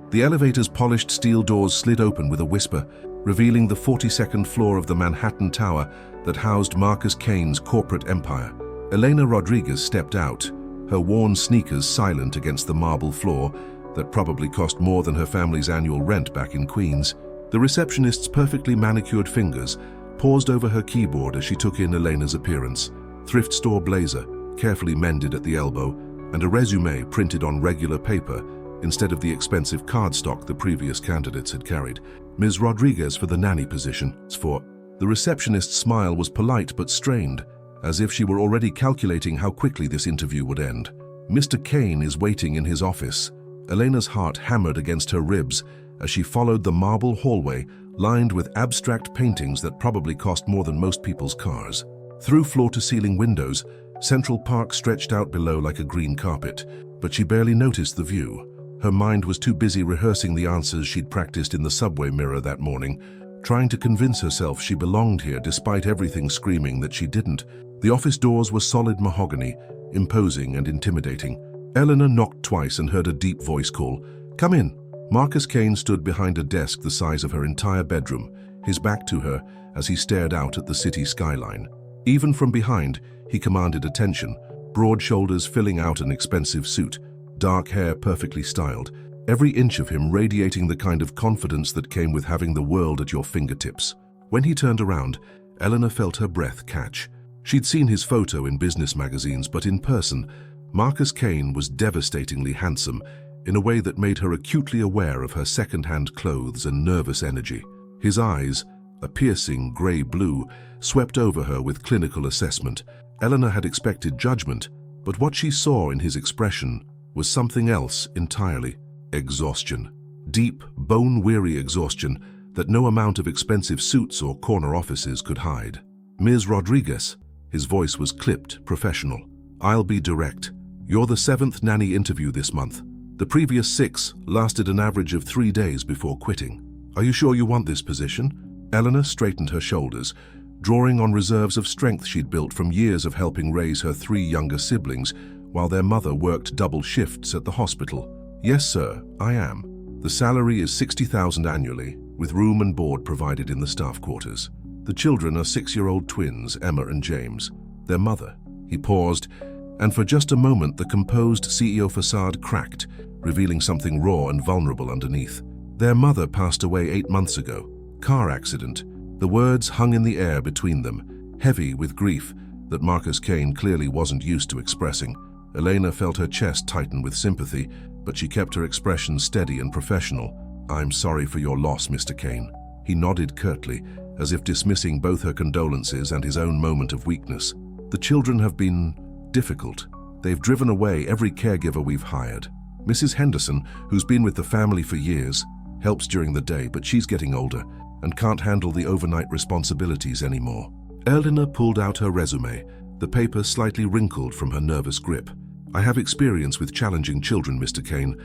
The elevator's polished steel doors slid open with a whisper, revealing the 42nd floor of the Manhattan Tower that housed Marcus Kane's corporate empire. Elena Rodriguez stepped out, her worn sneakers silent against the marble floor that probably cost more than her family's annual rent back in Queens. The receptionist's perfectly manicured fingers paused over her keyboard as she took in Elena's appearance. Thrift store blazer, carefully mended at the elbow, and a resume printed on regular paper instead of the expensive cardstock the previous candidates had carried. Ms. Rodriguez for the nanny position. The receptionist's smile was polite but strained, as if she were already calculating how quickly this interview would end. Mr. Kane is waiting in his office. Elena's heart hammered against her ribs as she followed the marble hallway lined with abstract paintings that probably cost more than most people's cars. Through floor-to-ceiling windows, Central Park stretched out below like a green carpet, but she barely noticed the view. Her mind was too busy rehearsing the answers she'd practiced in the subway mirror that morning, trying to convince herself she belonged here despite everything screaming that she didn't. The office doors were solid mahogany, imposing and intimidating. Eleanor knocked twice and heard a deep voice call, "Come in." Marcus Kane stood behind a desk the size of her entire bedroom, his back to her as he stared out at the city skyline. Even from behind, he commanded attention, broad shoulders filling out an expensive suit, dark hair perfectly styled, every inch of him radiating the kind of confidence that came with having the world at your fingertips. When he turned around, Eleanor felt her breath catch. She'd seen his photo in business magazines, but in person, Marcus Kane was devastatingly handsome in a way that made her acutely aware of her second-hand clothes and nervous energy. His eyes, a piercing grey blue, swept over her with clinical assessment. Eleanor had expected judgment, but what she saw in his expression was something else entirely. Exhaustion. Deep, bone-weary exhaustion that no amount of expensive suits or corner offices could hide. "Ms. Rodriguez," his voice was clipped, professional. "I'll be direct. You're the 7th nanny interview this month. The previous 6 lasted an average of 3 days before quitting. Are you sure you want this position?" Eleanor straightened her shoulders, drawing on reserves of strength she'd built from years of helping raise her 3 younger siblings while their mother worked double shifts at the hospital. "Yes, sir, I am. The salary is $60,000 annually, with room and board provided in the staff quarters. The children are 6-year-old twins, Emma and James. Their mother." He paused, and for just a moment the composed CEO facade cracked, revealing something raw and vulnerable underneath. "Their mother passed away 8 months ago. Car accident." The words hung in the air between them, heavy with grief that Marcus Kane clearly wasn't used to expressing. Elena felt her chest tighten with sympathy, but she kept her expression steady and professional. "I'm sorry for your loss, Mr. Kane." He nodded curtly, as if dismissing both her condolences and his own moment of weakness. "The children have been difficult. They've driven away every caregiver we've hired. Mrs. Henderson, who's been with the family for years, helps during the day, but she's getting older and can't handle the overnight responsibilities anymore." Eleanor pulled out her resume, the paper slightly wrinkled from her nervous grip. "I have experience with challenging children, Mr. Kane.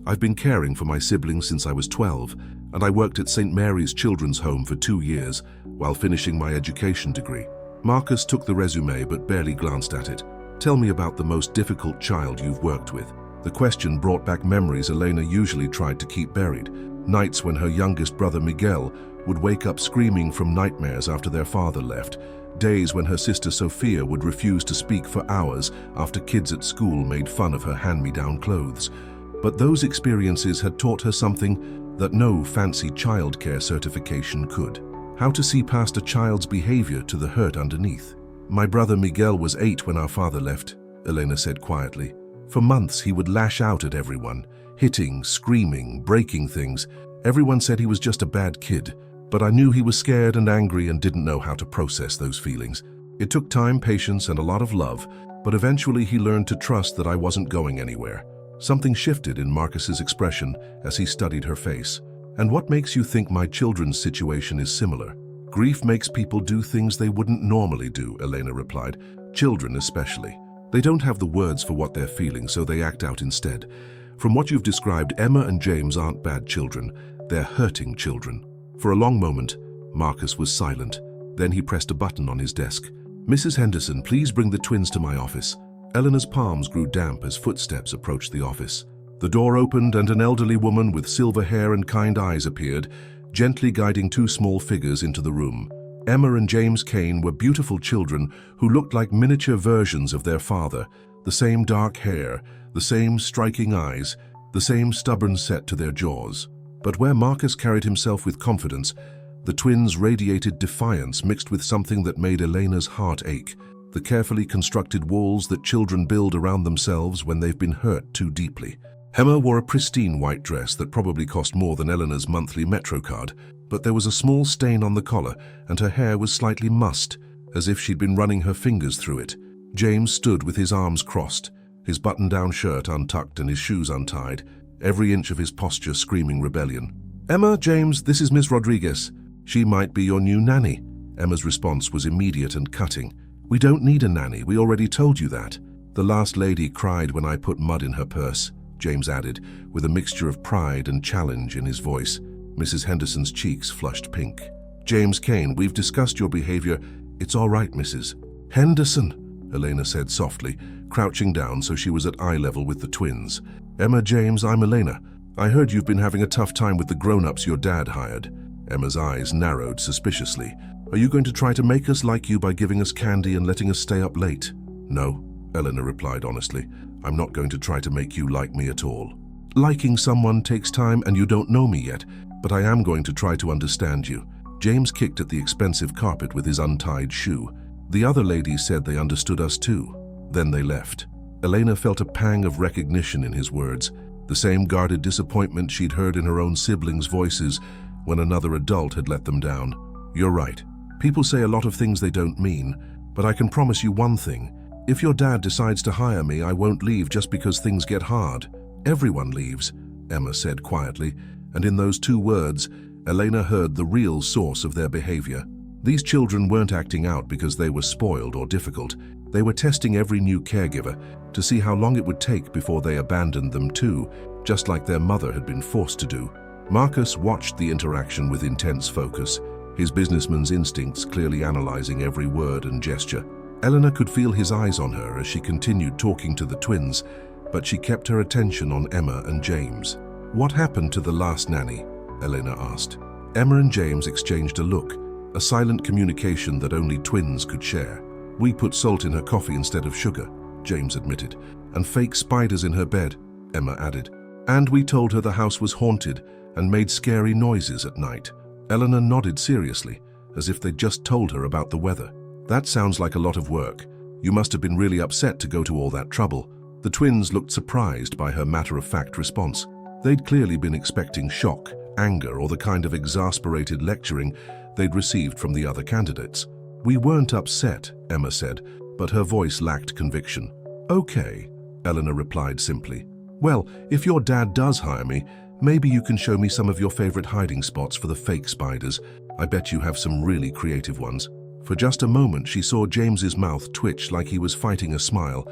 I've been caring for my siblings since I was 12, and I worked at St. Mary's Children's Home for 2 years while finishing my education degree." Marcus took the resume but barely glanced at it. "Tell me about the most difficult child you've worked with." The question brought back memories Elena usually tried to keep buried. Nights when her youngest brother Miguel would wake up screaming from nightmares after their father left. Days when her sister Sophia would refuse to speak for hours after kids at school made fun of her hand-me-down clothes. But those experiences had taught her something that no fancy childcare certification could: how to see past a child's behavior to the hurt underneath. "My brother Miguel was 8 when our father left," Elena said quietly. "For months he would lash out at everyone, hitting, screaming, breaking things. Everyone said he was just a bad kid, but I knew he was scared and angry and didn't know how to process those feelings. It took time, patience, and a lot of love, but eventually he learned to trust that I wasn't going anywhere." Something shifted in Marcus's expression as he studied her face. "And what makes you think my children's situation is similar?" "Grief makes people do things they wouldn't normally do," Elena replied. "Children especially. They don't have the words for what they're feeling, so they act out instead. From what you've described, Emma and James aren't bad children. They're hurting children." For a long moment, Marcus was silent. Then he pressed a button on his desk. "Mrs. Henderson, please bring the twins to my office." Eleanor's palms grew damp as footsteps approached the office. The door opened and an elderly woman with silver hair and kind eyes appeared, gently guiding two small figures into the room. Emma and James Kane were beautiful children who looked like miniature versions of their father, the same dark hair, the same striking eyes, the same stubborn set to their jaws. But where Marcus carried himself with confidence, the twins radiated defiance mixed with something that made Elena's heart ache, the carefully constructed walls that children build around themselves when they've been hurt too deeply. Emma wore a pristine white dress that probably cost more than Eleanor's monthly Metro card, but there was a small stain on the collar and her hair was slightly mussed, as if she'd been running her fingers through it. James stood with his arms crossed, his button-down shirt untucked and his shoes untied, every inch of his posture screaming rebellion. "Emma, James, this is Miss Rodriguez. She might be your new nanny." Emma's response was immediate and cutting. "We don't need a nanny, we already told you that. The last lady cried when I put mud in her purse," James added, with a mixture of pride and challenge in his voice. Mrs. Henderson's cheeks flushed pink. "James Kane, we've discussed your behavior. It's all right, Mrs. Henderson," Elena said softly, crouching down so she was at eye level with the twins. "Emma, James, I'm Elena. I heard you've been having a tough time with the grown-ups your dad hired." Emma's eyes narrowed suspiciously. "Are you going to try to make us like you by giving us candy and letting us stay up late?" "No," Elena replied honestly. "I'm not going to try to make you like me at all. Liking someone takes time and you don't know me yet, but I am going to try to understand you." James kicked at the expensive carpet with his untied shoe. "The other ladies said they understood us too. Then they left." Elena felt a pang of recognition in his words, the same guarded disappointment she'd heard in her own siblings' voices when another adult had let them down. "You're right. People say a lot of things they don't mean, but I can promise you one thing. If your dad decides to hire me, I won't leave just because things get hard. Everyone leaves," Emma said quietly, and in those two words, Elena heard the real source of their behavior. These children weren't acting out because they were spoiled or difficult. They were testing every new caregiver to see how long it would take before they abandoned them too, just like their mother had been forced to do. Marcus watched the interaction with intense focus, his businessman's instincts clearly analyzing every word and gesture. Eleanor could feel his eyes on her as she continued talking to the twins, but she kept her attention on Emma and James. "What happened to the last nanny?" Elena asked. Emma and James exchanged a look, a silent communication that only twins could share. "We put salt in her coffee instead of sugar," James admitted, "and fake spiders in her bed," Emma added. "And we told her the house was haunted and made scary noises at night." Eleanor nodded seriously, as if they'd just told her about the weather. "That sounds like a lot of work. You must have been really upset to go to all that trouble." The twins looked surprised by her matter-of-fact response. They'd clearly been expecting shock, anger, or the kind of exasperated lecturing they'd received from the other candidates. "We weren't upset," Emma said, but her voice lacked conviction. "Okay," Eleanor replied simply. "Well, if your dad does hire me, maybe you can show me some of your favorite hiding spots for the fake spiders. I bet you have some really creative ones." For just a moment, she saw James's mouth twitch like he was fighting a smile,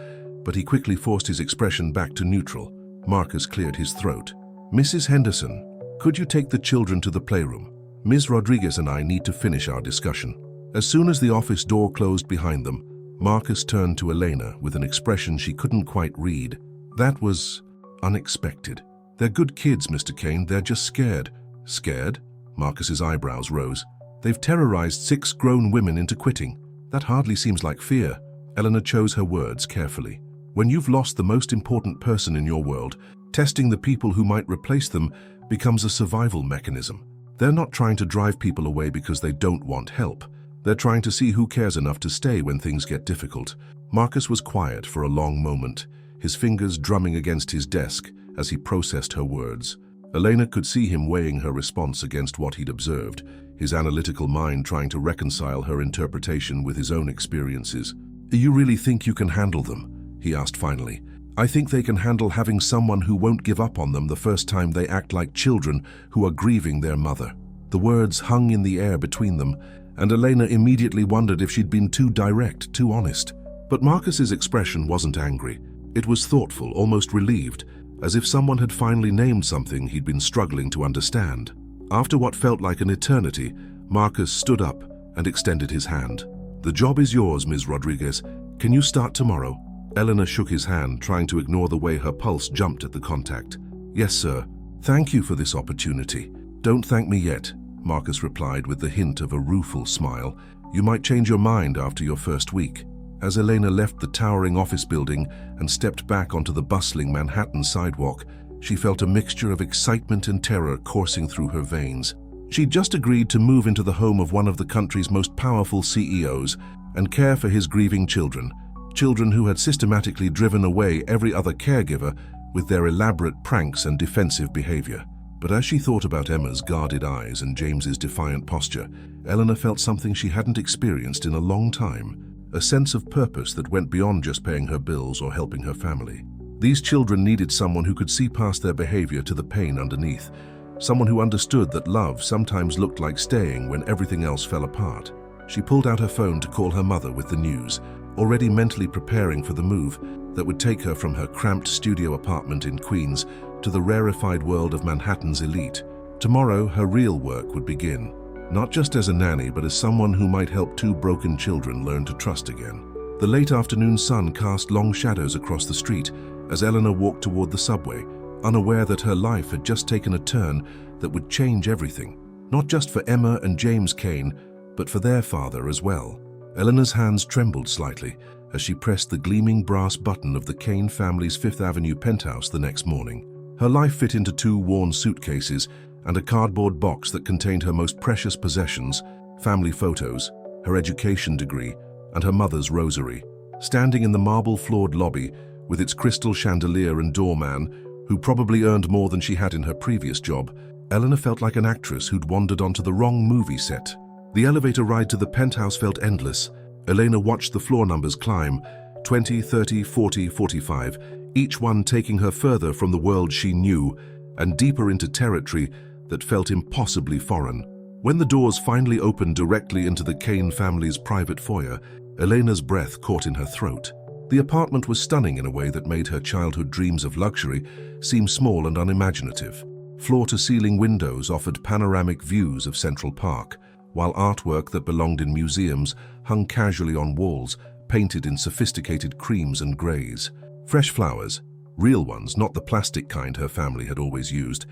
but he quickly forced his expression back to neutral. Marcus cleared his throat. "Mrs. Henderson, could you take the children to the playroom? Ms. Rodriguez and I need to finish our discussion." As soon as the office door closed behind them, Marcus turned to Elena with an expression she couldn't quite read. "That was unexpected. They're good kids, Mr. Kane, they're just scared." "Scared?" Marcus's eyebrows rose. "They've terrorized 6 grown women into quitting. That hardly seems like fear." Eleanor chose her words carefully. "When you've lost the most important person in your world, testing the people who might replace them becomes a survival mechanism. They're not trying to drive people away because they don't want help. They're trying to see who cares enough to stay when things get difficult." Marcus was quiet for a long moment, his fingers drumming against his desk as he processed her words. Elena could see him weighing her response against what he'd observed, his analytical mind trying to reconcile her interpretation with his own experiences. "You really think you can handle them?" he asked finally. "I think they can handle having someone who won't give up on them the first time they act like children who are grieving their mother." The words hung in the air between them, and Elena immediately wondered if she'd been too direct, too honest. But Marcus's expression wasn't angry. It was thoughtful, almost relieved, as if someone had finally named something he'd been struggling to understand. After what felt like an eternity, Marcus stood up and extended his hand. "The job is yours, Ms. Rodriguez. Can you start tomorrow?" Eleanor shook his hand, trying to ignore the way her pulse jumped at the contact. "Yes, sir. Thank you for this opportunity." "Don't thank me yet," Marcus replied with the hint of a rueful smile. "You might change your mind after your first week." As Elena left the towering office building and stepped back onto the bustling Manhattan sidewalk, she felt a mixture of excitement and terror coursing through her veins. She'd just agreed to move into the home of one of the country's most powerful CEOs and care for his grieving children, children who had systematically driven away every other caregiver with their elaborate pranks and defensive behavior. But as she thought about Emma's guarded eyes and James's defiant posture, Eleanor felt something she hadn't experienced in a long time, a sense of purpose that went beyond just paying her bills or helping her family. These children needed someone who could see past their behavior to the pain underneath, someone who understood that love sometimes looked like staying when everything else fell apart. She pulled out her phone to call her mother with the news, already mentally preparing for the move that would take her from her cramped studio apartment in Queens to the rarefied world of Manhattan's elite. Tomorrow, her real work would begin, not just as a nanny, but as someone who might help two broken children learn to trust again. The late afternoon sun cast long shadows across the street as Eleanor walked toward the subway, unaware that her life had just taken a turn that would change everything, not just for Emma and James Kane, but for their father as well. Eleanor's hands trembled slightly as she pressed the gleaming brass button of the Kane family's Fifth Avenue penthouse the next morning. Her life fit into two worn suitcases and a cardboard box that contained her most precious possessions, family photos, her education degree, and her mother's rosary. Standing in the marble-floored lobby with its crystal chandelier and doorman, who probably earned more than she had in her previous job, Eleanor felt like an actress who'd wandered onto the wrong movie set. The elevator ride to the penthouse felt endless. Elena watched the floor numbers climb, 20, 30, 40, 45, each one taking her further from the world she knew and deeper into territory that felt impossibly foreign. When the doors finally opened directly into the Kane family's private foyer, Elena's breath caught in her throat. The apartment was stunning in a way that made her childhood dreams of luxury seem small and unimaginative. Floor-to-ceiling windows offered panoramic views of Central Park, while artwork that belonged in museums hung casually on walls, painted in sophisticated creams and grays. Fresh flowers, real ones, not the plastic kind her family had always used,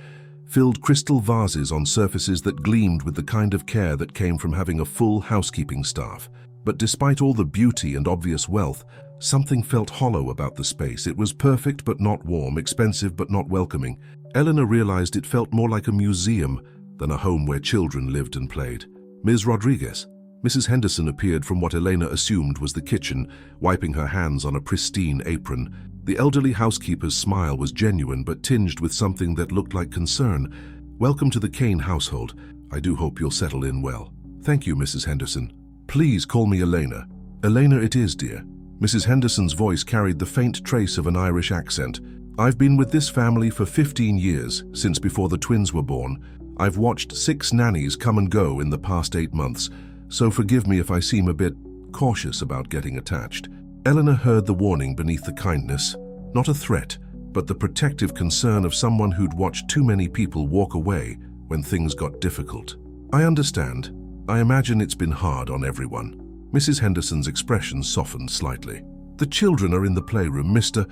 filled crystal vases on surfaces that gleamed with the kind of care that came from having a full housekeeping staff. But despite all the beauty and obvious wealth, something felt hollow about the space. It was perfect but not warm, expensive but not welcoming. Eleanor realized it felt more like a museum than a home where children lived and played. "Ms. Rodriguez." Mrs. Henderson appeared from what Elena assumed was the kitchen, wiping her hands on a pristine apron. The elderly housekeeper's smile was genuine but tinged with something that looked like concern. "Welcome to the Kane household. I do hope you'll settle in well." "Thank you, Mrs. Henderson." "Please call me Elena." "Elena it is, dear." Mrs. Henderson's voice carried the faint trace of an Irish accent. "I've been with this family for 15 years, since before the twins were born. I've watched 6 nannies come and go in the past 8 months, so forgive me if I seem a bit cautious about getting attached." Eleanor heard the warning beneath the kindness, not a threat, but the protective concern of someone who'd watched too many people walk away when things got difficult. "I understand. I imagine it's been hard on everyone." Mrs. Henderson's expression softened slightly. "The children are in the playroom, Mr.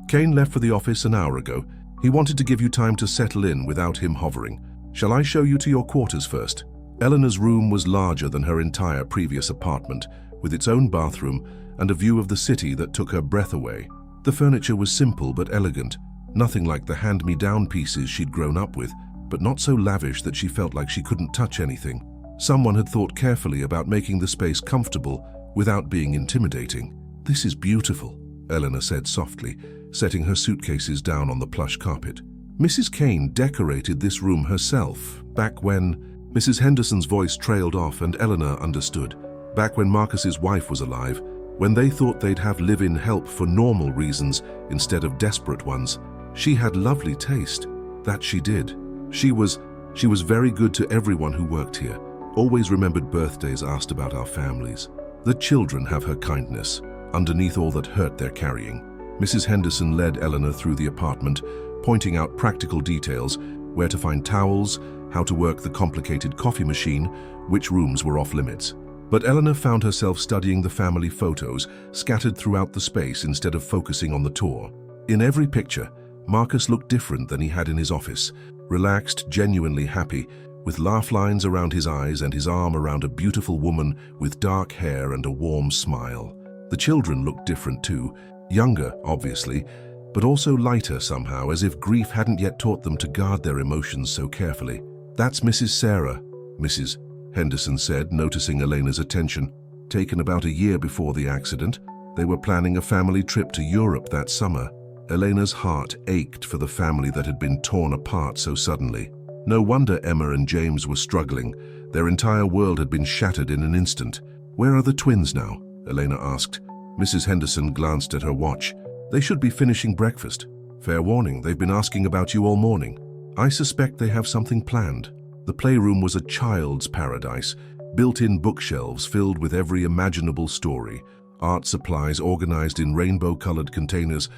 Kane left for the office an hour ago. He wanted to give you time to settle in without him hovering. Shall I show you to your quarters first?" Eleanor's room was larger than her entire previous apartment, with its own bathroom and a view of the city that took her breath away. The furniture was simple but elegant, nothing like the hand-me-down pieces she'd grown up with, but not so lavish that she felt like she couldn't touch anything. Someone had thought carefully about making the space comfortable without being intimidating. "This is beautiful," Eleanor said softly, setting her suitcases down on the plush carpet. "Mrs. Kane decorated this room herself, back when—" Mrs. Henderson's voice trailed off and Eleanor understood. "Back when Marcus's wife was alive, when they thought they'd have live-in help for normal reasons instead of desperate ones. She had lovely taste. That she did. She was very good to everyone who worked here. Always remembered birthdays, asked about our families. The children have her kindness, underneath all that hurt they're carrying." Mrs. Henderson led Eleanor through the apartment, pointing out practical details, where to find towels, how to work the complicated coffee machine, which rooms were off limits. But Eleanor found herself studying the family photos scattered throughout the space instead of focusing on the tour. In every picture, Marcus looked different than he had in his office, relaxed, genuinely happy, with laugh lines around his eyes and his arm around a beautiful woman with dark hair and a warm smile. The children looked different too, younger, obviously, but also lighter somehow, as if grief hadn't yet taught them to guard their emotions so carefully. "That's Mrs. Sarah," Mrs. Henderson said, noticing Elena's attention. Taken about a year before the accident, they were planning a family trip to Europe that summer. Elena's heart ached for the family that had been torn apart so suddenly. No wonder Emma and James were struggling. Their entire world had been shattered in an instant. "Where are the twins now?" Elena asked. Mrs. Henderson glanced at her watch. "They should be finishing breakfast. Fair warning, they've been asking about you all morning. I suspect they have something planned." The playroom was a child's paradise, built-in bookshelves filled with every imaginable story, art supplies organized in rainbow-colored containers,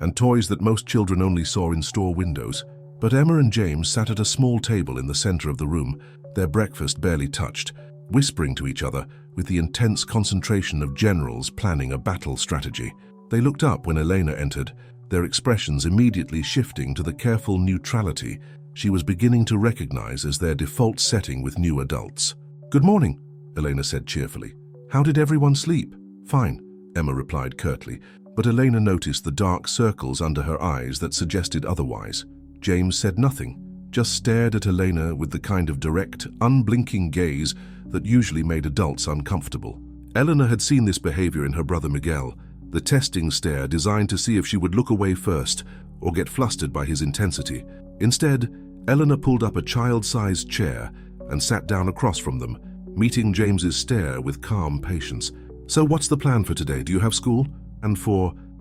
and toys that most children only saw in store windows. But Emma and James sat at a small table in the center of the room, their breakfast barely touched, whispering to each other with the intense concentration of generals planning a battle strategy. They looked up when Elena entered, their expressions immediately shifting to the careful neutrality she was beginning to recognize as their default setting with new adults. "Good morning," Elena said cheerfully. "How did everyone sleep?" "Fine," Emma replied curtly, but Elena noticed the dark circles under her eyes that suggested otherwise. James said nothing, just stared at Elena with the kind of direct, unblinking gaze that usually made adults uncomfortable. Eleanor had seen this behavior in her brother Miguel, the testing stare designed to see if she would look away first or get flustered by his intensity. Instead, Eleanor pulled up a child-sized chair and sat down across from them, meeting James's stare with calm patience. "So what's the plan for today? Do you have school?"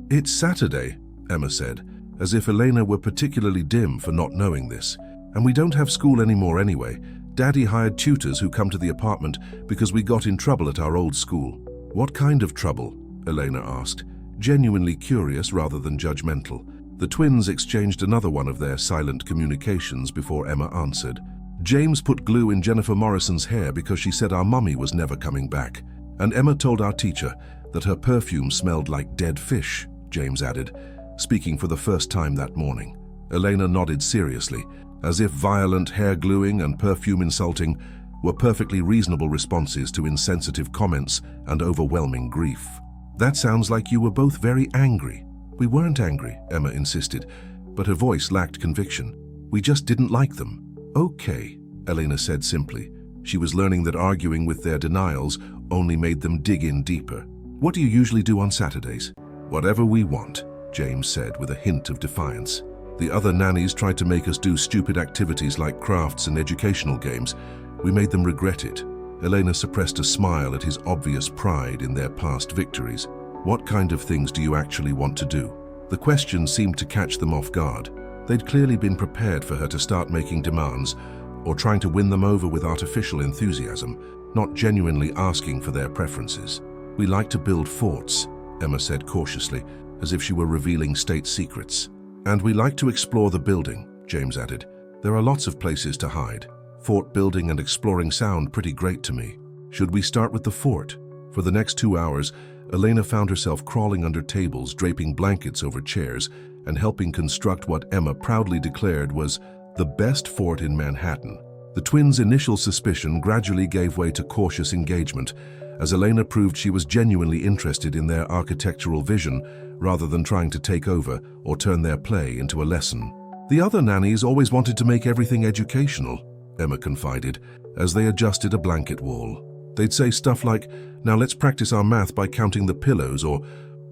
"It's Saturday," Emma said, as if Elena were particularly dim for not knowing this. "And we don't have school anymore anyway. Daddy hired tutors who come to the apartment because we got in trouble at our old school." "What kind of trouble?" Elena asked, genuinely curious rather than judgmental. The twins exchanged another one of their silent communications before Emma answered. "James put glue in Jennifer Morrison's hair because she said our mummy was never coming back. And Emma told our teacher that her perfume smelled like dead fish," James added, speaking for the first time that morning. Elena nodded seriously, as if violent hair gluing and perfume insulting were perfectly reasonable responses to insensitive comments and overwhelming grief. "That sounds like you were both very angry." "We weren't angry," Emma insisted, but her voice lacked conviction. "We just didn't like them." "Okay," Elena said simply. She was learning that arguing with their denials only made them dig in deeper. "What do you usually do on Saturdays?" "Whatever we want," James said with a hint of defiance. "The other nannies tried to make us do stupid activities like crafts and educational games. We made them regret it." Elena suppressed a smile at his obvious pride in their past victories. "What kind of things do you actually want to do?" The question seemed to catch them off guard. They'd clearly been prepared for her to start making demands or trying to win them over with artificial enthusiasm, not genuinely asking for their preferences. "We like to build forts," Emma said cautiously, as if she were revealing state secrets. "And we like to explore the building," James added. "There are lots of places to hide. Fort building and exploring sound pretty great to me. Should we start with the fort?" For the next 2 hours, Elena found herself crawling under tables, draping blankets over chairs, and helping construct what Emma proudly declared was the best fort in Manhattan. The twins' initial suspicion gradually gave way to cautious engagement, as Elena proved she was genuinely interested in their architectural vision rather than trying to take over or turn their play into a lesson. "The other nannies always wanted to make everything educational," Emma confided, as they adjusted a blanket wall. They'd say stuff like, "Now let's practice our math by counting the pillows," or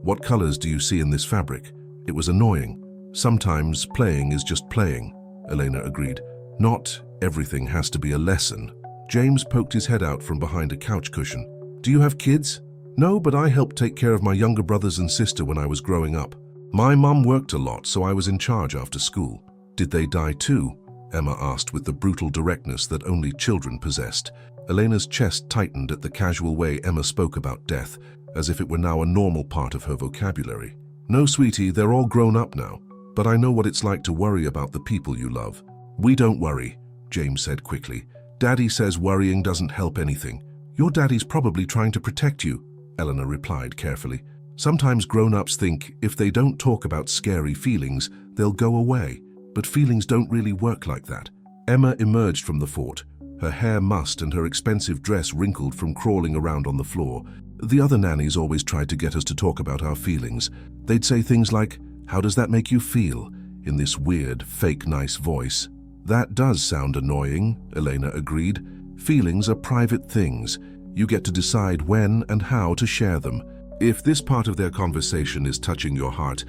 "What colors do you see in this fabric?" It was annoying. "Sometimes playing is just playing," Elena agreed. "Not everything has to be a lesson." James poked his head out from behind a couch cushion. "Do you have kids?" "No, but I helped take care of my younger brothers and sister when I was growing up. My mum worked a lot, so I was in charge after school." "Did they die too?" Emma asked with the brutal directness that only children possessed. Elena's chest tightened at the casual way Emma spoke about death, as if it were now a normal part of her vocabulary. "No, sweetie, they're all grown up now. But I know what it's like to worry about the people you love." "We don't worry," James said quickly. "Daddy says worrying doesn't help anything." "Your daddy's probably trying to protect you," Eleanor replied carefully. "Sometimes grown-ups think if they don't talk about scary feelings, they'll go away. But feelings don't really work like that." Emma emerged from the fort, her hair mussed and her expensive dress wrinkled from crawling around on the floor. "The other nannies always tried to get us to talk about our feelings. They'd say things like, 'How does that make you feel?' in this weird, fake nice voice." "That does sound annoying," Elena agreed. "Feelings are private things. You get to decide when and how to share them. If this part of their conversation is touching your heart,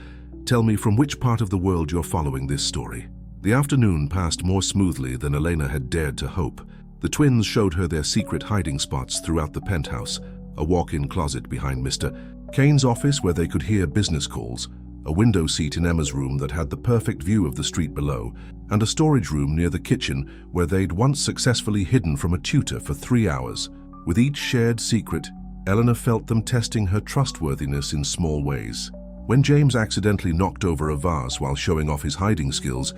tell me from which part of the world you're following this story." The afternoon passed more smoothly than Elena had dared to hope. The twins showed her their secret hiding spots throughout the penthouse, a walk-in closet behind Mr. Kane's office where they could hear business calls, a window seat in Emma's room that had the perfect view of the street below, and a storage room near the kitchen where they'd once successfully hidden from a tutor for 3 hours. With each shared secret, Eleanor felt them testing her trustworthiness in small ways. When James accidentally knocked over a vase while showing off his hiding skills,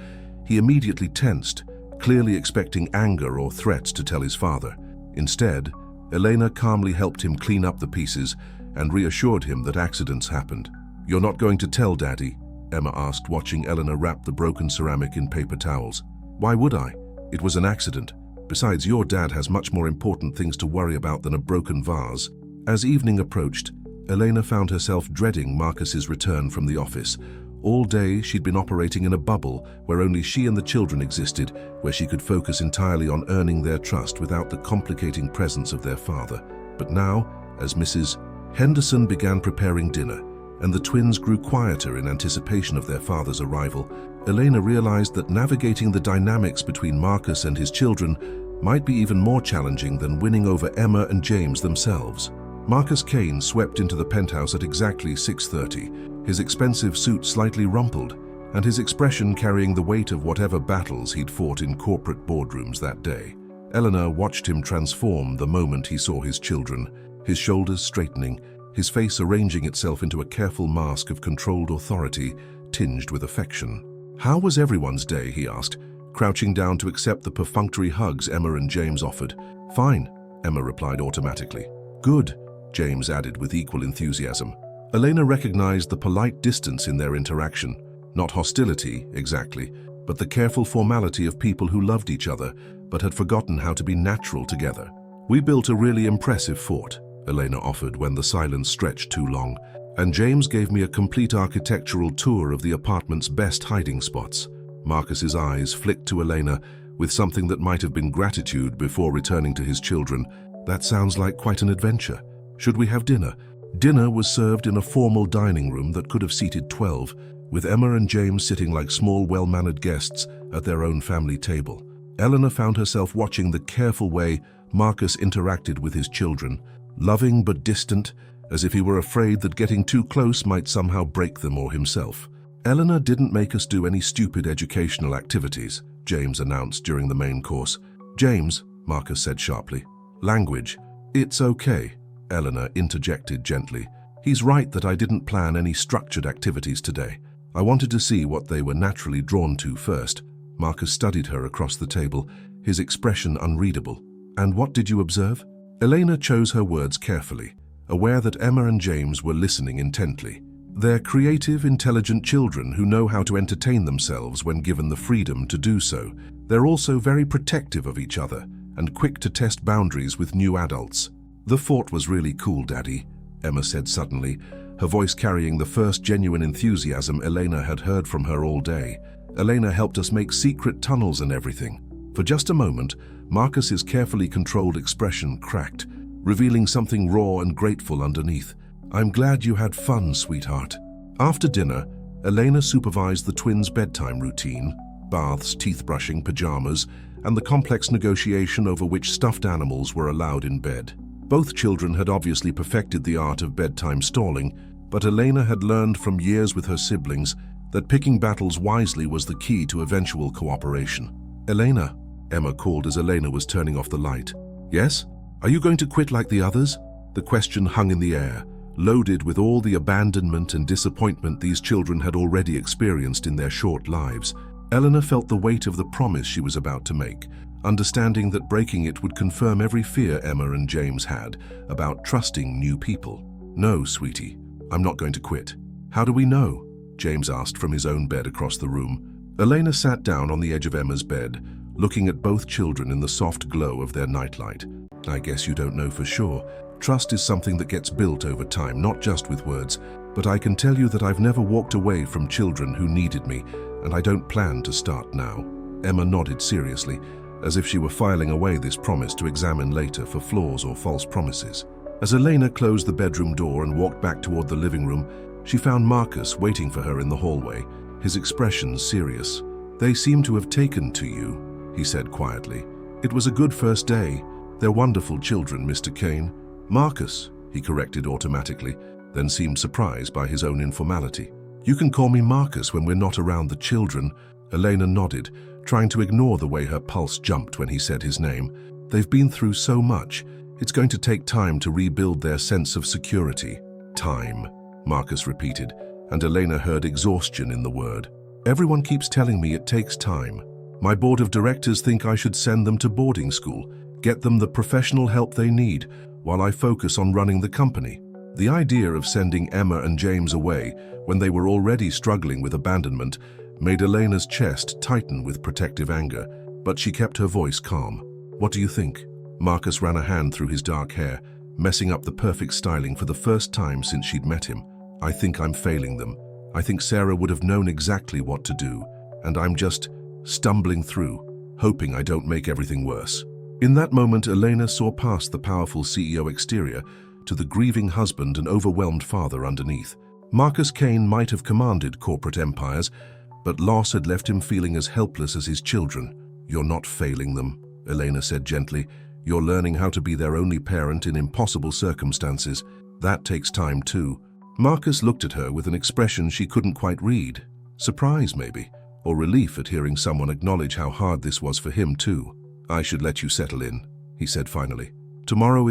he immediately tensed, clearly expecting anger or threats to tell his father. Instead, Elena calmly helped him clean up the pieces and reassured him that accidents happened. "You're not going to tell Daddy?" Emma asked, watching Eleanor wrap the broken ceramic in paper towels. "Why would I? It was an accident. Besides, your dad has much more important things to worry about than a broken vase." As evening approached, Elena found herself dreading Marcus's return from the office. All day, she'd been operating in a bubble where only she and the children existed, where she could focus entirely on earning their trust without the complicating presence of their father. But now, as Mrs. Henderson began preparing dinner, and the twins grew quieter in anticipation of their father's arrival, Elena realized that navigating the dynamics between Marcus and his children might be even more challenging than winning over Emma and James themselves. Marcus Kane swept into the penthouse at exactly 6:30, his expensive suit slightly rumpled, and his expression carrying the weight of whatever battles he'd fought in corporate boardrooms that day. Eleanor watched him transform the moment he saw his children, his shoulders straightening, his face arranging itself into a careful mask of controlled authority, tinged with affection. "How was everyone's day?" he asked, crouching down to accept the perfunctory hugs Emma and James offered. "Fine," Emma replied automatically. "Good," James added with equal enthusiasm. Elena recognized the polite distance in their interaction, not hostility, exactly, but the careful formality of people who loved each other but had forgotten how to be natural together. "We built a really impressive fort," Elena offered when the silence stretched too long, "and James gave me a complete architectural tour of the apartment's best hiding spots." Marcus's eyes flicked to Elena with something that might have been gratitude before returning to his children. "That sounds like quite an adventure. Should we have dinner?" Dinner was served in a formal dining room that could have seated 12, with Emma and James sitting like small, well-mannered guests at their own family table. Eleanor found herself watching the careful way Marcus interacted with his children, loving but distant, as if he were afraid that getting too close might somehow break them or himself. "Eleanor didn't make us do any stupid educational activities," James announced during the main course. "James," Marcus said sharply. "Language." "It's okay," Eleanor interjected gently. "He's right that I didn't plan any structured activities today. I wanted to see what they were naturally drawn to first." Marcus studied her across the table, his expression unreadable. "And what did you observe?" Elena chose her words carefully, aware that Emma and James were listening intently. "They're creative, intelligent children who know how to entertain themselves when given the freedom to do so. They're also very protective of each other and quick to test boundaries with new adults." "The fort was really cool, Daddy," Emma said suddenly, her voice carrying the first genuine enthusiasm Elena had heard from her all day. "Elena helped us make secret tunnels and everything." For just a moment, Marcus's carefully controlled expression cracked, revealing something raw and grateful underneath. "I'm glad you had fun, sweetheart." After dinner, Elena supervised the twins' bedtime routine, baths, teeth brushing, pajamas, and the complex negotiation over which stuffed animals were allowed in bed. Both children had obviously perfected the art of bedtime stalling, but Elena had learned from years with her siblings that picking battles wisely was the key to eventual cooperation. "Elena," Emma called as Elena was turning off the light. "Yes? Are you going to quit like the others?" The question hung in the air, loaded with all the abandonment and disappointment these children had already experienced in their short lives. Eleanor felt the weight of the promise she was about to make, understanding that breaking it would confirm every fear Emma and James had about trusting new people. "No, sweetie, I'm not going to quit." "How do we know?" James asked from his own bed across the room. Elena sat down on the edge of Emma's bed, looking at both children in the soft glow of their nightlight. "I guess you don't know for sure. Trust is something that gets built over time, not just with words. But I can tell you that I've never walked away from children who needed me, and I don't plan to start now." Emma nodded seriously, as if she were filing away this promise to examine later for flaws or false promises. As Elena closed the bedroom door and walked back toward the living room, she found Marcus waiting for her in the hallway, his expression serious. "They seem to have taken to you," he said quietly. "It was a good first day. They're wonderful children, Mr. Kane." "Marcus," he corrected automatically, then seemed surprised by his own informality. "You can call me Marcus when we're not around the children." Elena nodded, trying to ignore the way her pulse jumped when he said his name. "They've been through so much. It's going to take time to rebuild their sense of security." "Time," Marcus repeated, and Elena heard exhaustion in the word. "Everyone keeps telling me it takes time. My board of directors think I should send them to boarding school, get them the professional help they need, while I focus on running the company." The idea of sending Emma and James away when they were already struggling with abandonment made Elena's chest tighten with protective anger, but she kept her voice calm. "What do you think?" Marcus ran a hand through his dark hair, messing up the perfect styling for the first time since she'd met him. "I think I'm failing them. I think Sarah would have known exactly what to do, and I'm just stumbling through, hoping I don't make everything worse." In that moment, Elena saw past the powerful CEO exterior to the grieving husband and overwhelmed father underneath. Marcus Kane might have commanded corporate empires, but loss had left him feeling as helpless as his children. "You're not failing them," Elena said gently. "You're learning how to be their only parent in impossible circumstances. That takes time too." Marcus looked at her with an expression she couldn't quite read. Surprise, maybe, or relief at hearing someone acknowledge how hard this was for him too. "I should let you settle in," he said finally. Tomorrow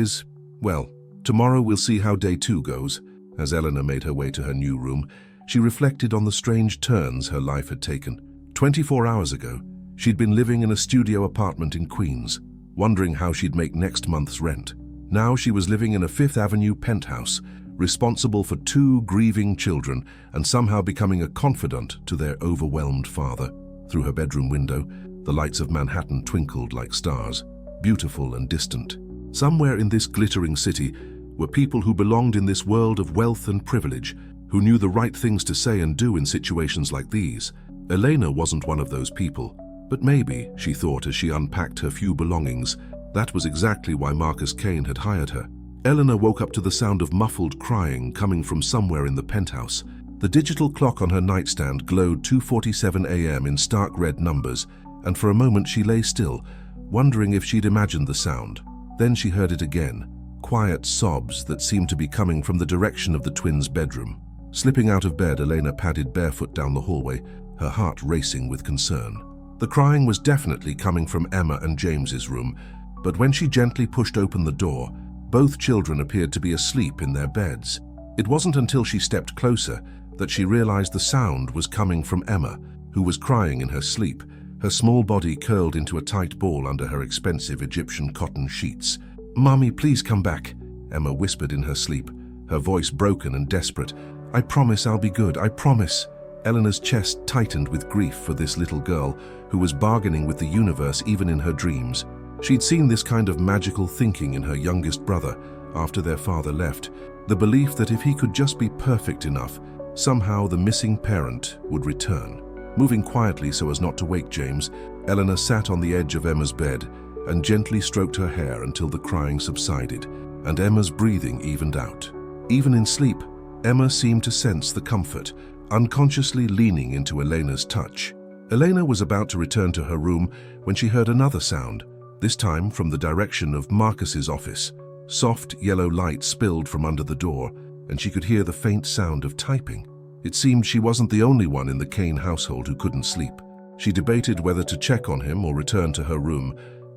we'll see how day 2 goes." As Eleanor made her way to her new room, she reflected on the strange turns her life had taken. 24 hours ago, she'd been living in a studio apartment in Queens, wondering how she'd make next month's rent. Now she was living in a Fifth Avenue penthouse, responsible for 2 grieving children and somehow becoming a confidant to their overwhelmed father. Through her bedroom window, the lights of Manhattan twinkled like stars, beautiful and distant. Somewhere in this glittering city were people who belonged in this world of wealth and privilege, who knew the right things to say and do in situations like these. Elena wasn't one of those people, but maybe, she thought as she unpacked her few belongings, that was exactly why Marcus Kane had hired her. Eleanor woke up to the sound of muffled crying coming from somewhere in the penthouse. The digital clock on her nightstand glowed 2:47 a.m. in stark red numbers, and for a moment she lay still, wondering if she'd imagined the sound. Then she heard it again, quiet sobs that seemed to be coming from the direction of the twins' bedroom. Slipping out of bed, Elena padded barefoot down the hallway, her heart racing with concern. The crying was definitely coming from Emma and James's room, but when she gently pushed open the door, both children appeared to be asleep in their beds. It wasn't until she stepped closer that she realized the sound was coming from Emma, who was crying in her sleep, her small body curled into a tight ball under her expensive Egyptian cotton sheets. "Mommy, please come back," Emma whispered in her sleep, her voice broken and desperate. "I promise I'll be good, I promise." Eleanor's chest tightened with grief for this little girl who was bargaining with the universe even in her dreams. She'd seen this kind of magical thinking in her youngest brother after their father left, the belief that if he could just be perfect enough, somehow the missing parent would return. Moving quietly so as not to wake James, Eleanor sat on the edge of Emma's bed and gently stroked her hair until the crying subsided and Emma's breathing evened out. Even in sleep, Emma seemed to sense the comfort, unconsciously leaning into Elena's touch. Elena was about to return to her room when she heard another sound, this time from the direction of Marcus's office. Soft yellow light spilled from under the door, and she could hear the faint sound of typing. It seemed she wasn't the only one in the Kane household who couldn't sleep. She debated whether to check on him or return to her room,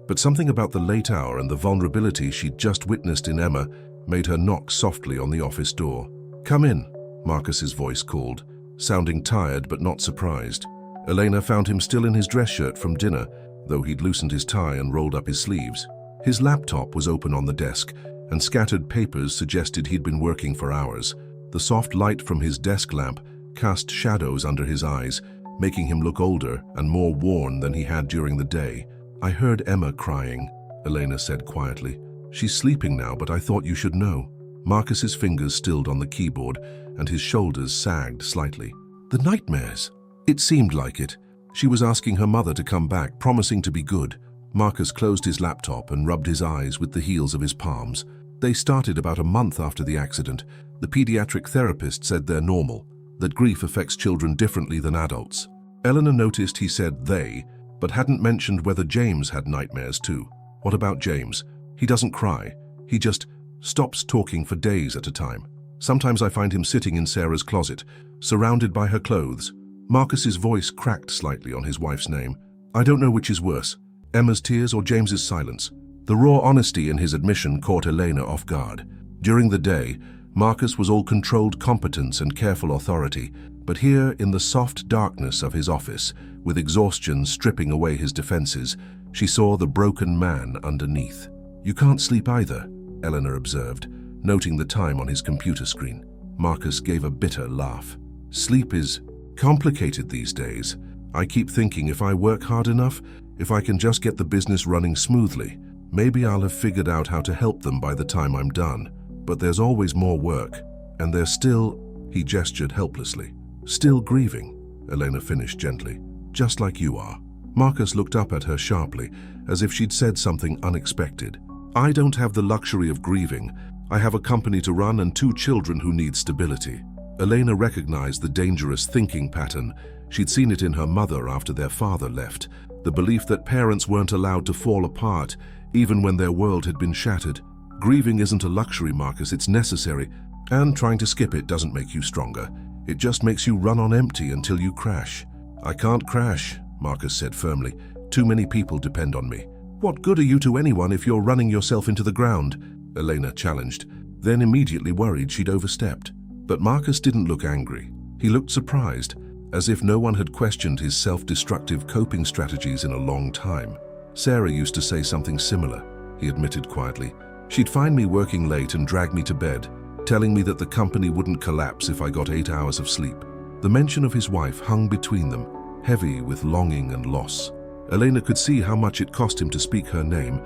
but something about the late hour and the vulnerability she'd just witnessed in Emma made her knock softly on the office door. "Come in," Marcus's voice called, sounding tired but not surprised. Elena found him still in his dress shirt from dinner, though he'd loosened his tie and rolled up his sleeves. His laptop was open on the desk, and scattered papers suggested he'd been working for hours. The soft light from his desk lamp cast shadows under his eyes, making him look older and more worn than he had during the day. "I heard Emma crying," Elena said quietly. "She's sleeping now, but I thought you should know." Marcus's fingers stilled on the keyboard, and his shoulders sagged slightly. The nightmares! It seemed like it. She was asking her mother to come back, promising to be good. Marcus closed his laptop and rubbed his eyes with the heels of his palms. They started about a month after the accident. The pediatric therapist said they're normal, that grief affects children differently than adults. Eleanor noticed he said they, but hadn't mentioned whether James had nightmares too. What about James? He doesn't cry. He just stops talking for days at a time. Sometimes I find him sitting in Sarah's closet, surrounded by her clothes. Marcus's voice cracked slightly on his wife's name. I don't know which is worse, Emma's tears or James's silence. The raw honesty in his admission caught Elena off guard. During the day, Marcus was all controlled competence and careful authority, but here in the soft darkness of his office, with exhaustion stripping away his defenses, she saw the broken man underneath. You can't sleep either, Eleanor observed, noting the time on his computer screen. Marcus gave a bitter laugh. Sleep is complicated these days. I keep thinking if I work hard enough, if I can just get the business running smoothly, maybe I'll have figured out how to help them by the time I'm done. But there's always more work, and they're still, he gestured helplessly, still grieving, Elena finished gently, just like you are. Marcus looked up at her sharply, as if she'd said something unexpected. I don't have the luxury of grieving. I have a company to run and 2 children who need stability. Elena recognized the dangerous thinking pattern. She'd seen it in her mother after their father left, the belief that parents weren't allowed to fall apart, even when their world had been shattered. Grieving isn't a luxury, Marcus, it's necessary, and trying to skip it doesn't make you stronger. It just makes you run on empty until you crash. I can't crash, Marcus said firmly. Too many people depend on me. What good are you to anyone if you're running yourself into the ground? Elena challenged, then immediately worried she'd overstepped. But Marcus didn't look angry. He looked surprised, as if no one had questioned his self-destructive coping strategies in a long time. Sarah used to say something similar, he admitted quietly. She'd find me working late and drag me to bed, telling me that the company wouldn't collapse if I got 8 hours of sleep. The mention of his wife hung between them, heavy with longing and loss. Elena could see how much it cost him to speak her name,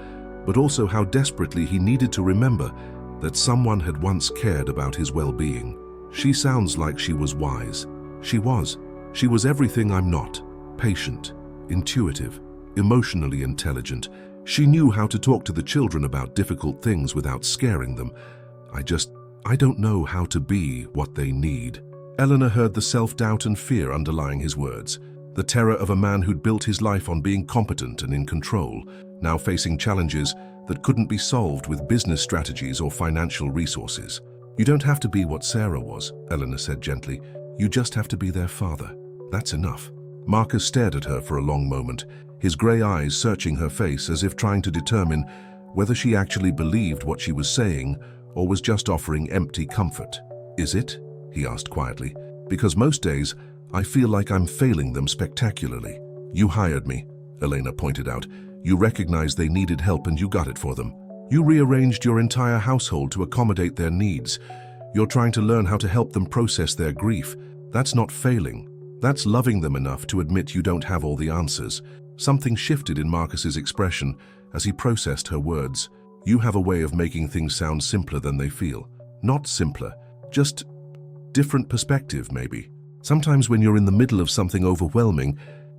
but also how desperately he needed to remember that someone had once cared about his well-being. She sounds like she was wise. She was. She was everything I'm not. Patient, intuitive, emotionally intelligent. She knew how to talk to the children about difficult things without scaring them. I don't know how to be what they need. Eleanor heard the self-doubt and fear underlying his words. The terror of a man who'd built his life on being competent and in control, now facing challenges that couldn't be solved with business strategies or financial resources. You don't have to be what Sarah was, Eleanor said gently. You just have to be their father. That's enough. Marcus stared at her for a long moment, his grey eyes searching her face as if trying to determine whether she actually believed what she was saying or was just offering empty comfort. Is it? He asked quietly. Because most days, I feel like I'm failing them spectacularly. You hired me, Elena pointed out. You recognized they needed help and you got it for them. You rearranged your entire household to accommodate their needs. You're trying to learn how to help them process their grief. That's not failing. That's loving them enough to admit you don't have all the answers. Something shifted in Marcus's expression as he processed her words. You have a way of making things sound simpler than they feel. Not simpler, just different perspective, maybe. Sometimes when you're in the middle of something overwhelming,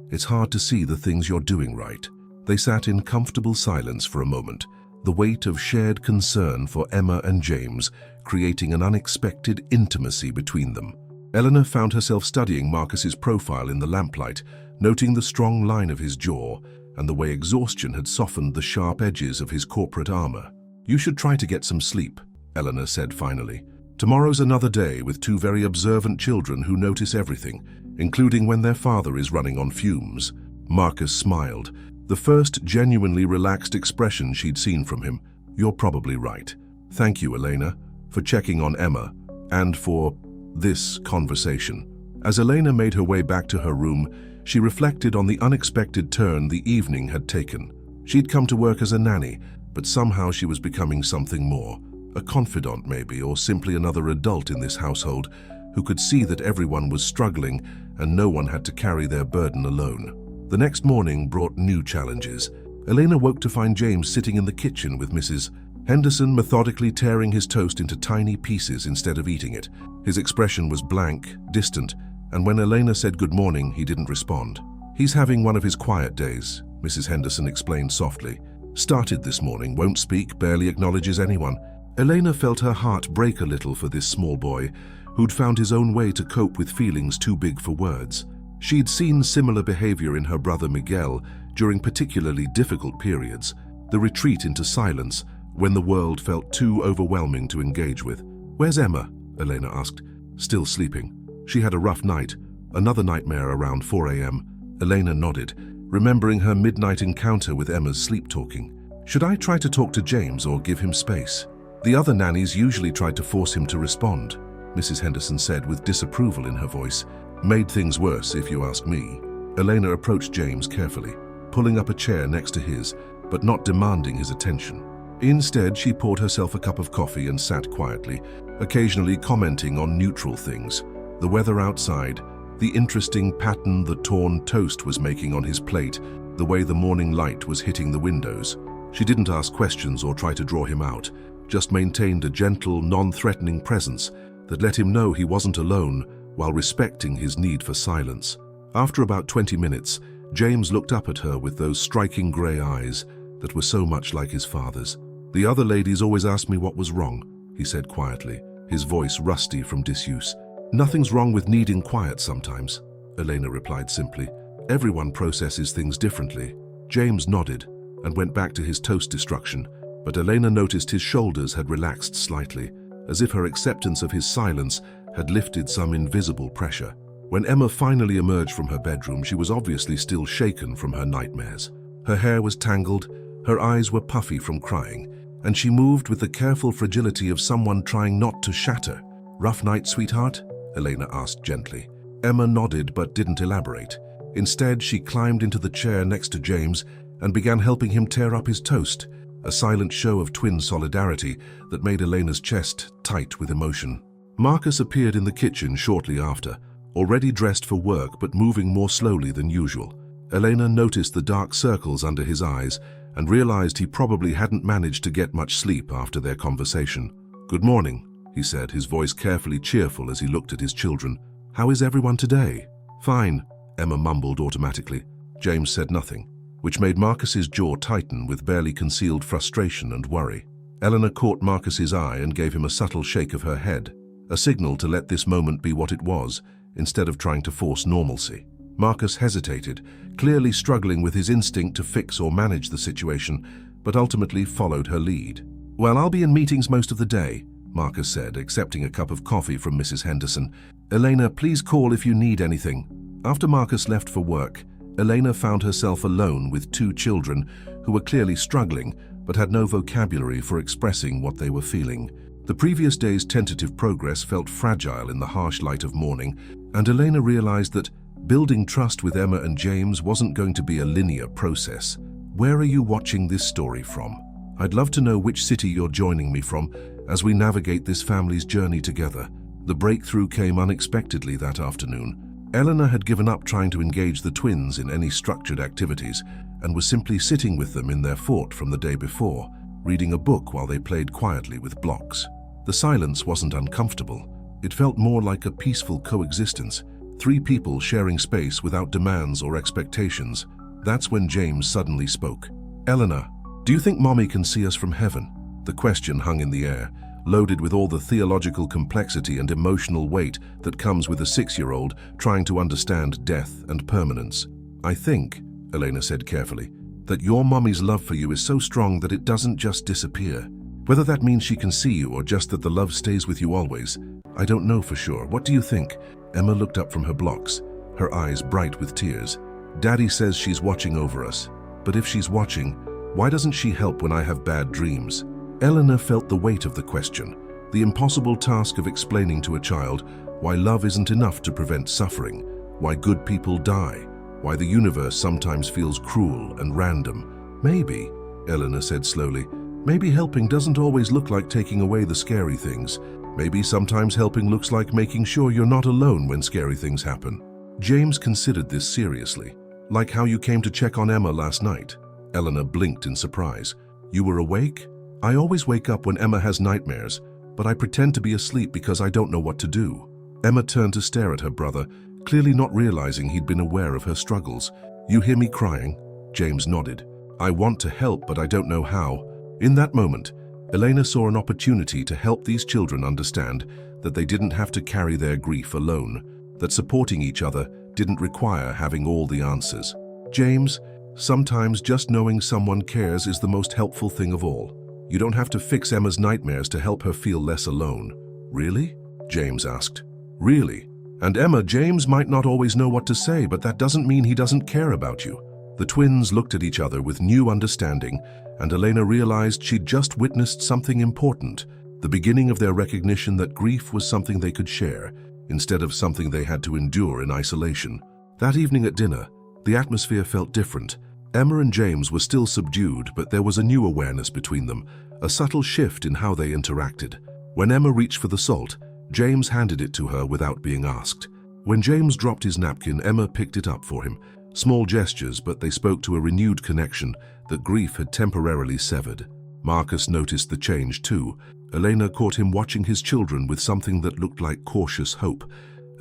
it's hard to see the things you're doing right. They sat in comfortable silence for a moment, the weight of shared concern for Emma and James creating an unexpected intimacy between them. Eleanor found herself studying Marcus's profile in the lamplight, noting the strong line of his jaw and the way exhaustion had softened the sharp edges of his corporate armor. You should try to get some sleep, Eleanor said finally. Tomorrow's another day with 2 very observant children who notice everything, including when their father is running on fumes. Marcus smiled, the first genuinely relaxed expression she'd seen from him. You're probably right. Thank you, Elena, for checking on Emma and for this conversation. As Elena made her way back to her room, She reflected on the unexpected turn the evening had taken. She'd come to work as a nanny, but somehow she was becoming something more. A confidant maybe, or simply another adult in this household who could see that everyone was struggling and no one had to carry their burden alone. The next morning brought new challenges. Elena woke to find James sitting in the kitchen with Mrs. Henderson, methodically tearing his toast into tiny pieces instead of eating it. His expression was blank, distant, and when Elena said good morning, he didn't respond. "He's having one of his quiet days," Mrs. Henderson explained softly. "Started this morning, won't speak, barely acknowledges anyone." Elena felt her heart break a little for this small boy, who'd found his own way to cope with feelings too big for words. She'd seen similar behavior in her brother Miguel during particularly difficult periods, the retreat into silence when the world felt too overwhelming to engage with. "Where's Emma?" Elena asked. "Still sleeping. She had a rough night. Another nightmare around 4 a.m. Elena nodded, remembering her midnight encounter with Emma's sleep-talking. "Should I try to talk to James or give him space?" "The other nannies usually tried to force him to respond," Mrs. Henderson said with disapproval in her voice. "Made things worse, if you ask me." Elena approached James carefully, pulling up a chair next to his, but not demanding his attention. Instead, she poured herself a cup of coffee and sat quietly, occasionally commenting on neutral things. The weather outside, the interesting pattern the torn toast was making on his plate, the way the morning light was hitting the windows. She didn't ask questions or try to draw him out, just maintained a gentle, non-threatening presence that let him know he wasn't alone while respecting his need for silence. After about 20 minutes, James looked up at her with those striking grey eyes that were so much like his father's. "The other ladies always asked me what was wrong," he said quietly, his voice rusty from disuse. "Nothing's wrong with needing quiet sometimes," Elena replied simply. "Everyone processes things differently." James nodded and went back to his toast destruction, but Elena noticed his shoulders had relaxed slightly, as if her acceptance of his silence had lifted some invisible pressure. When Emma finally emerged from her bedroom, she was obviously still shaken from her nightmares. Her hair was tangled, her eyes were puffy from crying, and she moved with the careful fragility of someone trying not to shatter. "Rough night, sweetheart?" Elena asked gently. Emma nodded but didn't elaborate. Instead, she climbed into the chair next to James and began helping him tear up his toast, a silent show of twin solidarity that made Elena's chest tight with emotion. Marcus appeared in the kitchen shortly after, already dressed for work but moving more slowly than usual. Elena noticed the dark circles under his eyes and realized he probably hadn't managed to get much sleep after their conversation. "Good morning," he said, his voice carefully cheerful as he looked at his children. "How is everyone today?" "Fine," Emma mumbled automatically. James said nothing, which made Marcus's jaw tighten with barely concealed frustration and worry. Elena caught Marcus's eye and gave him a subtle shake of her head, a signal to let this moment be what it was, instead of trying to force normalcy. Marcus hesitated, clearly struggling with his instinct to fix or manage the situation, but ultimately followed her lead. "Well, I'll be in meetings most of the day," Marcus said, accepting a cup of coffee from Mrs. Henderson. "Elena, please call if you need anything." After Marcus left for work, Elena found herself alone with two children who were clearly struggling but had no vocabulary for expressing what they were feeling. The previous day's tentative progress felt fragile in the harsh light of morning, and Elena realized that building trust with Emma and James wasn't going to be a linear process. "Where are you watching this story from? I'd love to know which city you're joining me from as we navigate this family's journey together." The breakthrough came unexpectedly that afternoon. Eleanor had given up trying to engage the twins in any structured activities and was simply sitting with them in their fort from the day before, reading a book while they played quietly with blocks. The silence wasn't uncomfortable. It felt more like a peaceful coexistence, three people sharing space without demands or expectations. That's when James suddenly spoke. "Eleanor, do you think Mommy can see us from heaven?" The question hung in the air, loaded with all the theological complexity and emotional weight that comes with a 6-year-old trying to understand death and permanence. "I think," Elena said carefully, "that your mommy's love for you is so strong that it doesn't just disappear. Whether that means she can see you or just that the love stays with you always, I don't know for sure. What do you think?" Emma looked up from her blocks, her eyes bright with tears. "Daddy says she's watching over us. But if she's watching, why doesn't she help when I have bad dreams?" Eleanor felt the weight of the question, the impossible task of explaining to a child why love isn't enough to prevent suffering, why good people die, why the universe sometimes feels cruel and random. Maybe, Eleanor said slowly, maybe helping doesn't always look like taking away the scary things. Maybe sometimes helping looks like making sure you're not alone when scary things happen. James considered this seriously. Like how you came to check on Emma last night. Eleanor blinked in surprise. You were awake? I always wake up when Emma has nightmares, but I pretend to be asleep because I don't know what to do. Emma turned to stare at her brother, clearly not realizing he'd been aware of her struggles. You hear me crying? James nodded. I want to help, but I don't know how. In that moment, Elena saw an opportunity to help these children understand that they didn't have to carry their grief alone, that supporting each other didn't require having all the answers. James, sometimes just knowing someone cares is the most helpful thing of all. You don't have to fix Emma's nightmares to help her feel less alone. Really? James asked. Really? And Emma, James might not always know what to say, but that doesn't mean he doesn't care about you. The twins looked at each other with new understanding, and Elena realized she'd just witnessed something important, the beginning of their recognition that grief was something they could share, instead of something they had to endure in isolation. That evening at dinner, the atmosphere felt different. Emma and James were still subdued, but there was a new awareness between them, a subtle shift in how they interacted. When Emma reached for the salt, James handed it to her without being asked. When James dropped his napkin, Emma picked it up for him. Small gestures, but they spoke to a renewed connection that grief had temporarily severed. Marcus noticed the change too. Elena caught him watching his children with something that looked like cautious hope,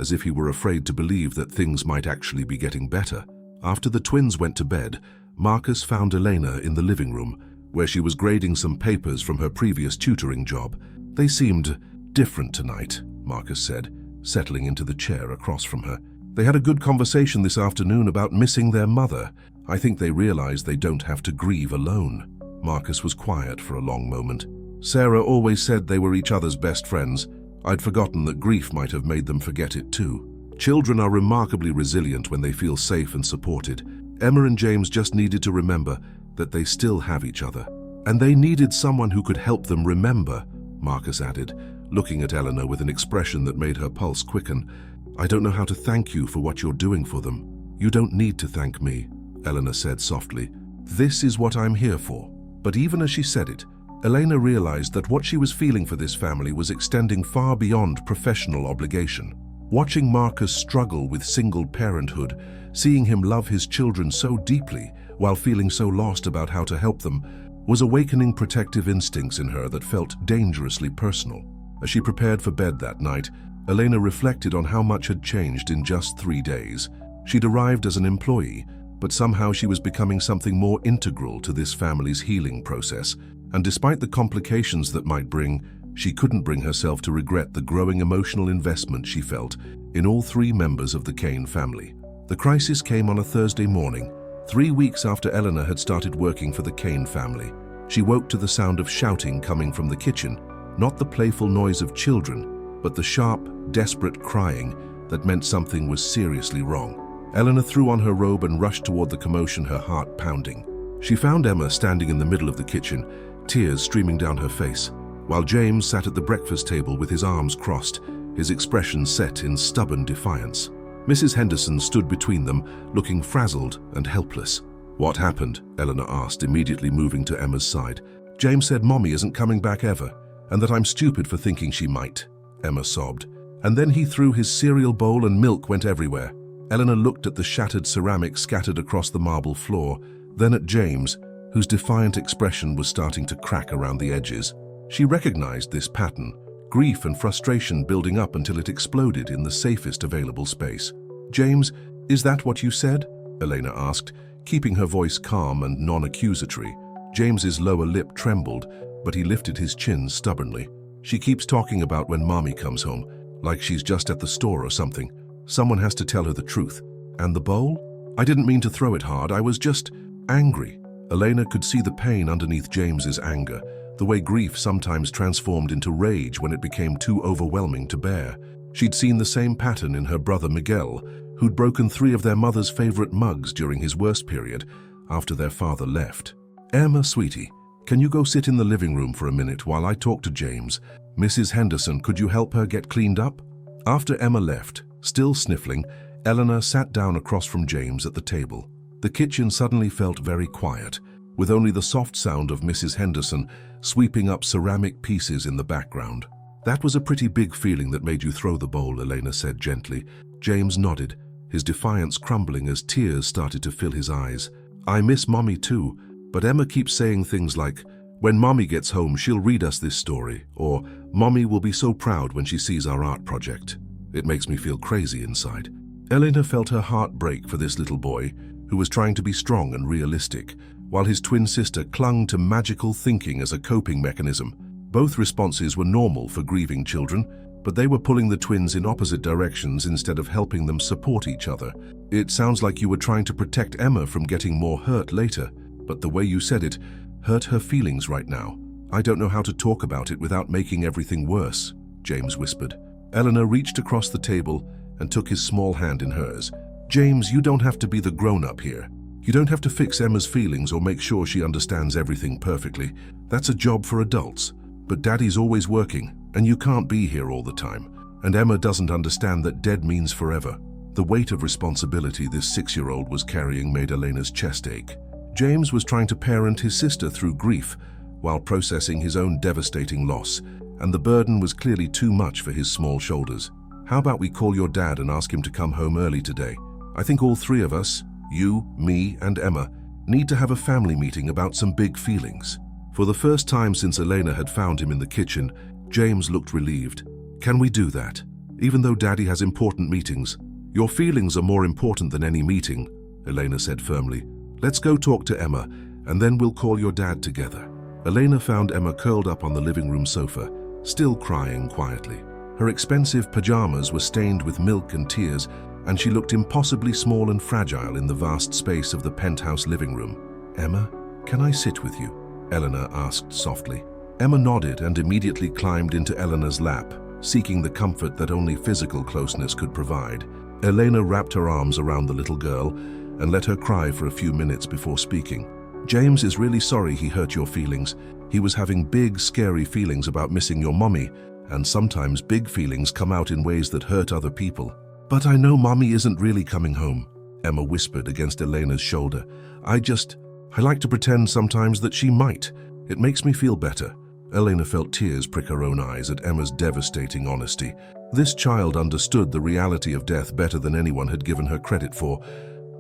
as if he were afraid to believe that things might actually be getting better. After the twins went to bed, Marcus found Elena in the living room, where she was grading some papers from her previous tutoring job. They seemed different tonight, Marcus said, settling into the chair across from her. They had a good conversation this afternoon about missing their mother. I think they realized they don't have to grieve alone. Marcus was quiet for a long moment. Sarah always said they were each other's best friends. I'd forgotten that grief might have made them forget it too. Children are remarkably resilient when they feel safe and supported. Emma and James just needed to remember that they still have each other. And they needed someone who could help them remember, Marcus added, looking at Eleanor with an expression that made her pulse quicken. I don't know how to thank you for what you're doing for them. You don't need to thank me, Eleanor said softly. This is what I'm here for. But even as she said it, Elena realized that what she was feeling for this family was extending far beyond professional obligation. Watching Marcus struggle with single parenthood, seeing him love his children so deeply while feeling so lost about how to help them, was awakening protective instincts in her that felt dangerously personal. As she prepared for bed that night, Elena reflected on how much had changed in just 3 days. She'd arrived as an employee, but somehow she was becoming something more integral to this family's healing process, and despite the complications that might bring, she couldn't bring herself to regret the growing emotional investment she felt in all 3 members of the Kane family. The crisis came on a Thursday morning, 3 weeks after Eleanor had started working for the Kane family. She woke to the sound of shouting coming from the kitchen, not the playful noise of children, but the sharp, desperate crying that meant something was seriously wrong. Eleanor threw on her robe and rushed toward the commotion, her heart pounding. She found Emma standing in the middle of the kitchen, tears streaming down her face, while James sat at the breakfast table with his arms crossed, his expression set in stubborn defiance. Mrs. Henderson stood between them, looking frazzled and helpless. What happened? Eleanor asked, immediately moving to Emma's side. James said Mommy isn't coming back ever, and that I'm stupid for thinking she might, Emma sobbed. And then he threw his cereal bowl and milk went everywhere. Eleanor looked at the shattered ceramic scattered across the marble floor, then at James, whose defiant expression was starting to crack around the edges. She recognized this pattern, grief and frustration building up until it exploded in the safest available space. James, is that what you said? Elena asked, keeping her voice calm and non-accusatory. James's lower lip trembled, but he lifted his chin stubbornly. She keeps talking about when Mommy comes home, like she's just at the store or something. Someone has to tell her the truth. And the bowl? I didn't mean to throw it hard, I was just angry. Elena could see the pain underneath James's anger, the way grief sometimes transformed into rage when it became too overwhelming to bear. She'd seen the same pattern in her brother Miguel, who'd broken 3 of their mother's favorite mugs during his worst period, after their father left. Emma, sweetie, can you go sit in the living room for a minute while I talk to James? Mrs. Henderson, could you help her get cleaned up? After Emma left, still sniffling, Eleanor sat down across from James at the table. The kitchen suddenly felt very quiet, with only the soft sound of Mrs. Henderson sweeping up ceramic pieces in the background. "That was a pretty big feeling that made you throw the bowl," Elena said gently. James nodded, his defiance crumbling as tears started to fill his eyes. "I miss Mommy too, but Emma keeps saying things like, 'When Mommy gets home, she'll read us this story,' or 'Mommy will be so proud when she sees our art project.' It makes me feel crazy inside." Elena felt her heart break for this little boy, who was trying to be strong and realistic, while his twin sister clung to magical thinking as a coping mechanism. Both responses were normal for grieving children, but they were pulling the twins in opposite directions instead of helping them support each other. "It sounds like you were trying to protect Emma from getting more hurt later, but the way you said it hurt her feelings right now. I don't know how to talk about it without making everything worse," James whispered. Eleanor reached across the table and took his small hand in hers. "James, you don't have to be the grown-up here. You don't have to fix Emma's feelings or make sure she understands everything perfectly. That's a job for adults. But Daddy's always working, and you can't be here all the time. And Emma doesn't understand that dead means forever." The weight of responsibility this 6-year-old was carrying made Elena's chest ache. James was trying to parent his sister through grief while processing his own devastating loss, and the burden was clearly too much for his small shoulders. "How about we call your dad and ask him to come home early today? I think all three of us, you, me, and Emma, need to have a family meeting about some big feelings." For the first time since Elena had found him in the kitchen, James looked relieved. "Can we do that? Even though Daddy has important meetings? Your feelings are more important than any meeting," Elena said firmly. "Let's go talk to Emma, and then we'll call your dad together." Elena found Emma curled up on the living room sofa, still crying quietly. Her expensive pajamas were stained with milk and tears, and she looked impossibly small and fragile in the vast space of the penthouse living room. "Emma, can I sit with you?" Eleanor asked softly. Emma nodded and immediately climbed into Eleanor's lap, seeking the comfort that only physical closeness could provide. Elena wrapped her arms around the little girl and let her cry for a few minutes before speaking. "James is really sorry he hurt your feelings. He was having big, scary feelings about missing your mommy, and sometimes big feelings come out in ways that hurt other people." "But I know Mommy isn't really coming home," Emma whispered against Elena's shoulder. I like to pretend sometimes that she might. It makes me feel better." Elena felt tears prick her own eyes at Emma's devastating honesty. This child understood the reality of death better than anyone had given her credit for,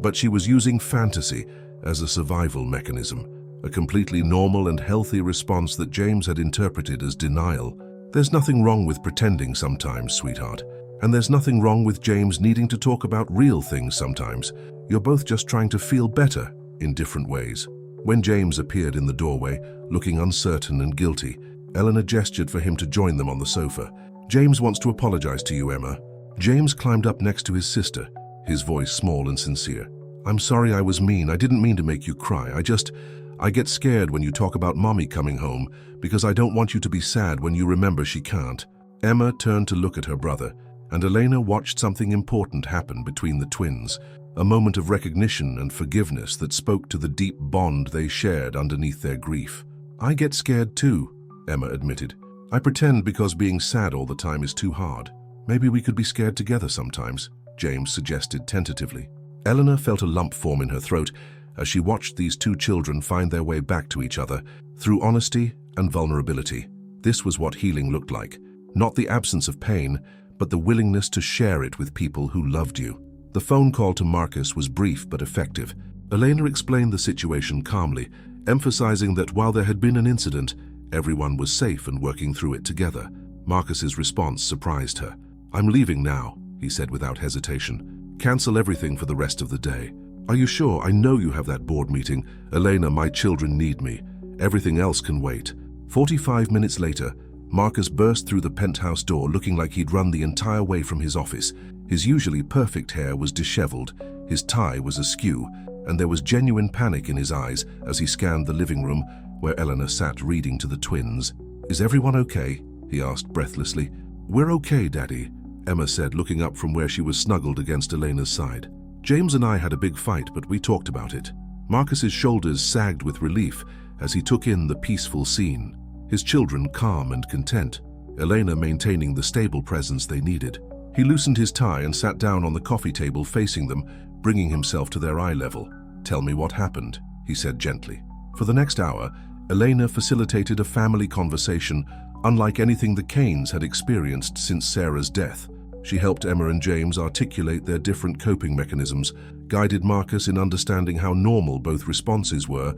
but she was using fantasy as a survival mechanism, a completely normal and healthy response that James had interpreted as denial. "There's nothing wrong with pretending sometimes, sweetheart. And there's nothing wrong with James needing to talk about real things sometimes. You're both just trying to feel better in different ways." When James appeared in the doorway, looking uncertain and guilty, Eleanor gestured for him to join them on the sofa. "James wants to apologize to you, Emma." James climbed up next to his sister, his voice small and sincere. "I'm sorry I was mean. I didn't mean to make you cry. I get scared when you talk about Mommy coming home because I don't want you to be sad when you remember she can't." Emma turned to look at her brother, and Elena watched something important happen between the twins, a moment of recognition and forgiveness that spoke to the deep bond they shared underneath their grief. "I get scared too," Emma admitted. "I pretend because being sad all the time is too hard. Maybe we could be scared together sometimes," James suggested tentatively. Eleanor felt a lump form in her throat as she watched these two children find their way back to each other through honesty and vulnerability. This was what healing looked like. Not the absence of pain, but the willingness to share it with people who loved you. The phone call to Marcus was brief but effective. Elena explained the situation calmly, emphasizing that while there had been an incident, everyone was safe and working through it together. Marcus's response surprised her. "I'm leaving now," he said without hesitation. "Cancel everything for the rest of the day." "Are you sure? I know you have that board meeting. Elena, my children need me. Everything else can wait." 45 minutes later, Marcus burst through the penthouse door looking like he'd run the entire way from his office. His usually perfect hair was disheveled, his tie was askew, and there was genuine panic in his eyes as he scanned the living room where Eleanor sat reading to the twins. "Is everyone okay?" he asked breathlessly. "We're okay, Daddy," Emma said, looking up from where she was snuggled against Elena's side. "James and I had a big fight, but we talked about it." Marcus's shoulders sagged with relief as he took in the peaceful scene, his children calm and content, Elena maintaining the stable presence they needed. He loosened his tie and sat down on the coffee table facing them, bringing himself to their eye level. "Tell me what happened," he said gently. For the next hour, Elena facilitated a family conversation unlike anything the Canes had experienced since Sarah's death. She helped Emma and James articulate their different coping mechanisms, guided Marcus in understanding how normal both responses were,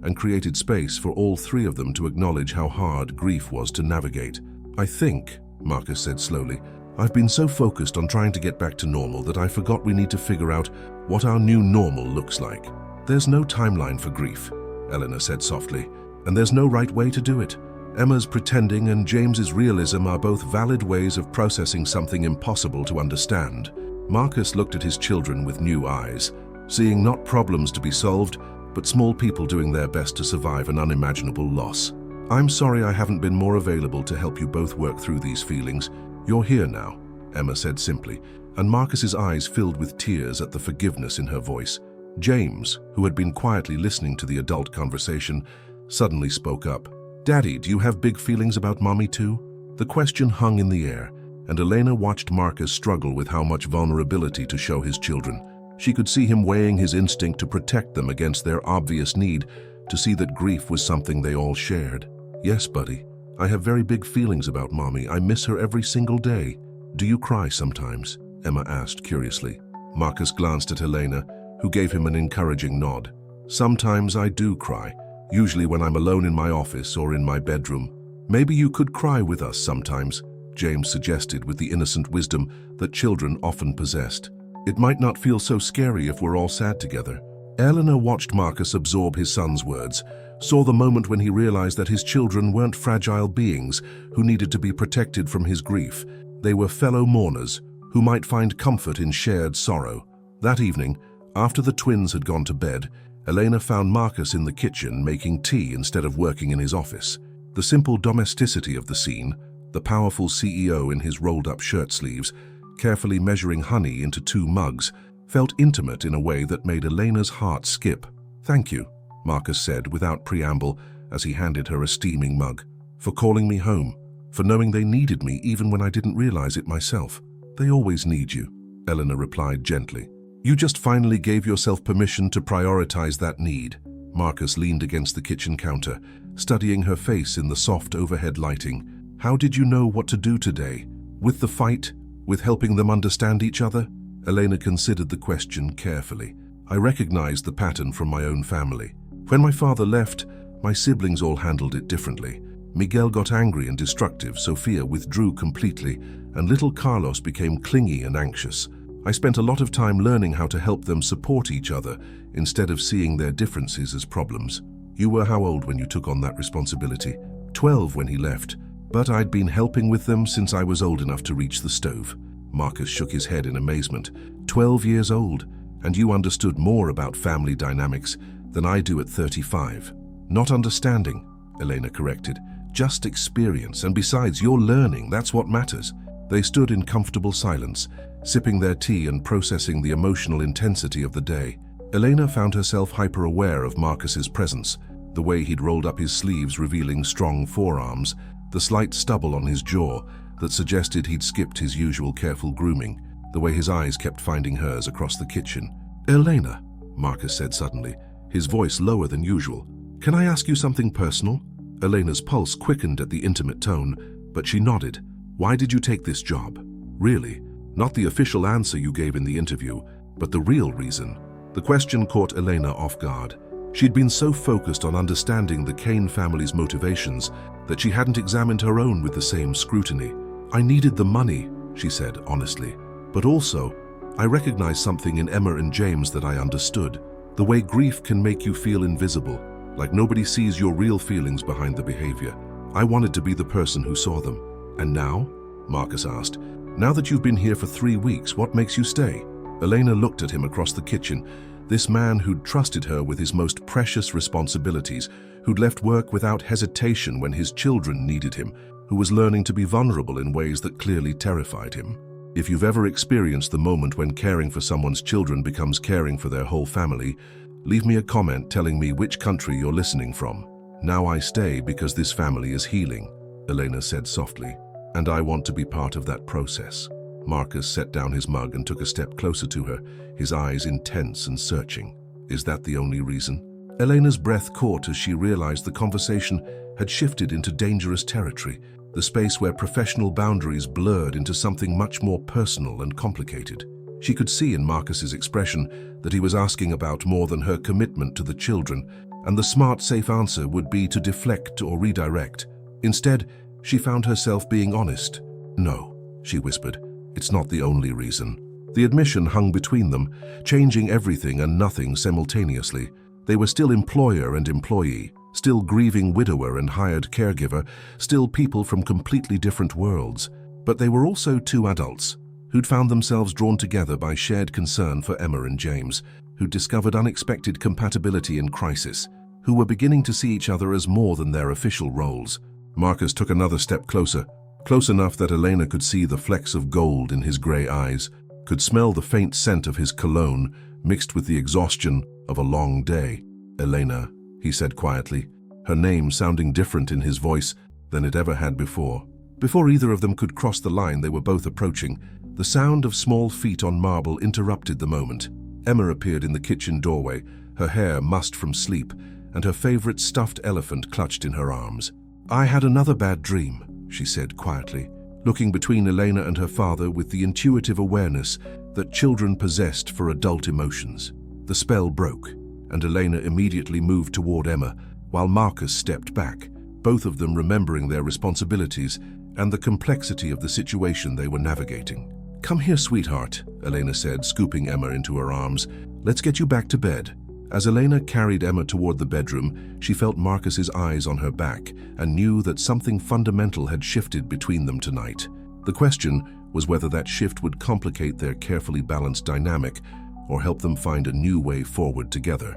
and created space for all three of them to acknowledge how hard grief was to navigate. "I think," Marcus said slowly, "I've been so focused on trying to get back to normal that I forgot we need to figure out what our new normal looks like." "There's no timeline for grief," Eleanor said softly, "and there's no right way to do it. Emma's pretending and James's realism are both valid ways of processing something impossible to understand." Marcus looked at his children with new eyes, seeing not problems to be solved, but small people doing their best to survive an unimaginable loss. "I'm sorry I haven't been more available to help you both work through these feelings. You're here now," Emma said simply, and Marcus's eyes filled with tears at the forgiveness in her voice. James, who had been quietly listening to the adult conversation, suddenly spoke up. "Daddy, do you have big feelings about Mommy too?" The question hung in the air, and Elena watched Marcus struggle with how much vulnerability to show his children. She could see him weighing his instinct to protect them against their obvious need to see that grief was something they all shared. "Yes, buddy. I have very big feelings about Mommy. I miss her every single day." "Do you cry sometimes?" Emma asked curiously. Marcus glanced at Elena, who gave him an encouraging nod. "Sometimes I do cry, usually when I'm alone in my office or in my bedroom." "Maybe you could cry with us sometimes," James suggested with the innocent wisdom that children often possessed. "It might not feel so scary if we're all sad together." Eleanor watched Marcus absorb his son's words, saw the moment when he realized that his children weren't fragile beings who needed to be protected from his grief. They were fellow mourners who might find comfort in shared sorrow. That evening, after the twins had gone to bed, Elena found Marcus in the kitchen making tea instead of working in his office. The simple domesticity of the scene, the powerful CEO in his rolled-up shirt sleeves, carefully measuring honey into 2 mugs, felt intimate in a way that made Elena's heart skip. "Thank you," Marcus said without preamble as he handed her a steaming mug, "for calling me home, for knowing they needed me even when I didn't realize it myself." "They always need you," Eleanor replied gently. "You just finally gave yourself permission to prioritize that need." Marcus leaned against the kitchen counter, studying her face in the soft overhead lighting. "How did you know what to do today? With the fight? With helping them understand each other?" Elena considered the question carefully. "I recognized the pattern from my own family. When my father left, my siblings all handled it differently. Miguel got angry and destructive, Sofia withdrew completely, and little Carlos became clingy and anxious. I spent a lot of time learning how to help them support each other instead of seeing their differences as problems." "You were how old when you took on that responsibility?" 12 when he left, but I'd been helping with them since I was old enough to reach the stove." Marcus shook his head in amazement. 12 years old, and you understood more about family dynamics than I do at 35. "Not understanding," Elena corrected. "Just experience, and besides, you're learning, that's what matters." They stood in comfortable silence, sipping their tea and processing the emotional intensity of the day. Elena found herself hyper-aware of Marcus's presence, the way he'd rolled up his sleeves revealing strong forearms, the slight stubble on his jaw that suggested he'd skipped his usual careful grooming, the way his eyes kept finding hers across the kitchen. "Elena," Marcus said suddenly, his voice lower than usual, "can I ask you something personal?" Elena's pulse quickened at the intimate tone, but she nodded. "Why did you take this job? Really? Not the official answer you gave in the interview, but the real reason." The question caught Elena off guard. She'd been so focused on understanding the Kane family's motivations that she hadn't examined her own with the same scrutiny. "I needed the money," she said honestly, "but also, I recognized something in Emma and James that I understood. The way grief can make you feel invisible, like nobody sees your real feelings behind the behavior. I wanted to be the person who saw them." "And now?" Marcus asked. "Now that you've been here for 3 weeks, what makes you stay?" Elena looked at him across the kitchen, this man who'd trusted her with his most precious responsibilities, who'd left work without hesitation when his children needed him, who was learning to be vulnerable in ways that clearly terrified him. If you've ever experienced the moment when caring for someone's children becomes caring for their whole family, leave me a comment telling me which country you're listening from. "Now I stay because this family is healing," Elena said softly, "and I want to be part of that process." Marcus set down his mug and took a step closer to her, his eyes intense and searching. Is that the only reason? Elena's breath caught as she realized the conversation had shifted into dangerous territory, the space where professional boundaries blurred into something much more personal and complicated. She could see in Marcus's expression that he was asking about more than her commitment to the children, and the smart, safe answer would be to deflect or redirect. Instead, she found herself being honest. "No," she whispered, "it's not the only reason." The admission hung between them, changing everything and nothing simultaneously. They were still employer and employee, still grieving widower and hired caregiver, still people from completely different worlds. But they were also two adults who'd found themselves drawn together by shared concern for Emma and James, who'd discovered unexpected compatibility in crisis, who were beginning to see each other as more than their official roles. Marcus took another step closer, close enough that Elena could see the flecks of gold in his grey eyes, could smell the faint scent of his cologne mixed with the exhaustion of a long day. "Elena," he said quietly, her name sounding different in his voice than it ever had before. Before either of them could cross the line they were both approaching, the sound of small feet on marble interrupted the moment. Emma appeared in the kitchen doorway, her hair mussed from sleep, and her favorite stuffed elephant clutched in her arms. "I had another bad dream," she said quietly, looking between Elena and her father with the intuitive awareness that children possessed for adult emotions. The spell broke, and Elena immediately moved toward Emma, while Marcus stepped back, both of them remembering their responsibilities and the complexity of the situation they were navigating. "Come here, sweetheart," Elena said, scooping Emma into her arms. "Let's get you back to bed." As Elena carried Emma toward the bedroom, she felt Marcus's eyes on her back and knew that something fundamental had shifted between them tonight. The question was whether that shift would complicate their carefully balanced dynamic or help them find a new way forward together.